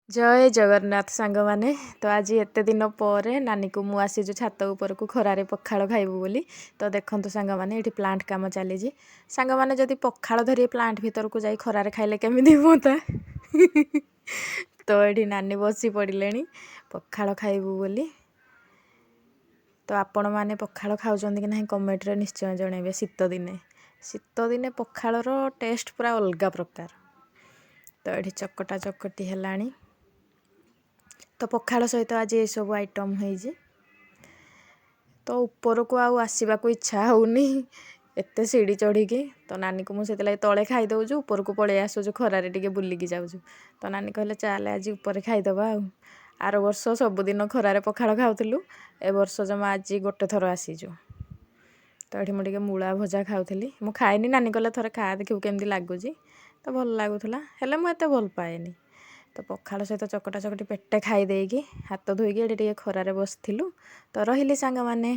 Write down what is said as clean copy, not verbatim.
ଜୟ ଜଗନ୍ନାଥ ସାଙ୍ଗମାନେ। ତ ଆଜି ଏତେ ଦିନ ପରେ ନାନୀକୁ ମୁଁ ଆସିଛୁ ଛାତ ଉପରକୁ ଖରାରେ ପଖାଳ ଖାଇବୁ ବୋଲି। ତ ଦେଖନ୍ତୁ ସାଙ୍ଗମାନେ, ଏଠି ପ୍ଲାଣ୍ଟ କାମ ଚାଲିଛି। ସାଙ୍ଗମାନେ ଯଦି ପଖାଳ ଧରି ପ୍ଲାଣ୍ଟ ଭିତରକୁ ଯାଇ ଖରାରେ ଖାଇଲେ କେମିତି ହୁଅନ୍ତା। ତ ଏଠି ନାନୀ ବସି ପଡ଼ିଲେଣି ପଖାଳ ଖାଇବୁ ବୋଲି। ତ ଆପଣମାନେ ପଖାଳ ଖାଉଛନ୍ତି କି ନାହିଁ କମେଣ୍ଟରେ ନିଶ୍ଚୟ ଜଣେଇବେ। ଶୀତ ଦିନେ ପଖାଳର ଟେଷ୍ଟ ପୁରା ଅଲଗା ପ୍ରକାର। ତ ଏଠି ଚକଟା ଚକଟି ହେଲାଣି। ତ ପଖାଳ ସହିତ ଆଜି ଏସବୁ ଆଇଟମ୍ ହେଇଛି। ତ ଉପରକୁ ଆଉ ଆସିବାକୁ ଇଚ୍ଛା ହେଉନି ଏତେ ସିଢ଼ି ଚଢ଼ିକି। ତ ନାନୀକୁ ମୁଁ ସେଥିଲାଗି ତଳେ ଖାଇଦେଉଛୁ, ଉପରକୁ ପଳେଇ ଆସୁଛୁ, ଖରାରେ ଟିକେ ବୁଲିକି ଯାଉଛୁ। ତ ନାନୀ କହିଲେ ଚାଲେ ଆଜି ଉପରେ ଖାଇଦେବା ଆଉ। ଆର ବର୍ଷ ସବୁଦିନ ଖରାରେ ପଖାଳ ଖାଉଥିଲୁ, ଏ ବର୍ଷ ଜମା ଆଜି ଗୋଟେ ଥର ଆସିଛୁ। ତ ଏଠି ମୁଁ ଟିକେ ମୂଳା ଭଜା ଖାଉଥିଲି। ମୁଁ ଖାଇନି, ନାନୀ କହିଲେ ଥରେ ଖା ଦେଖିବୁ କେମିତି ଲାଗୁଛି। ତ ଭଲ ଲାଗୁଥିଲା, ହେଲେ ମୁଁ ଏତେ ଭଲ ପାଏନି। ତ ପଖାଳ ସହିତ ଚକଟା ଚକଟି ପେଟେ ଖାଇ ଦେଇକି ହାତ ଧୋଇକି ଏଠି ଟିକେ ଖରାରେ ବସିଥିଲୁ। ତ ରହିଲି ସାଙ୍ଗମାନେ।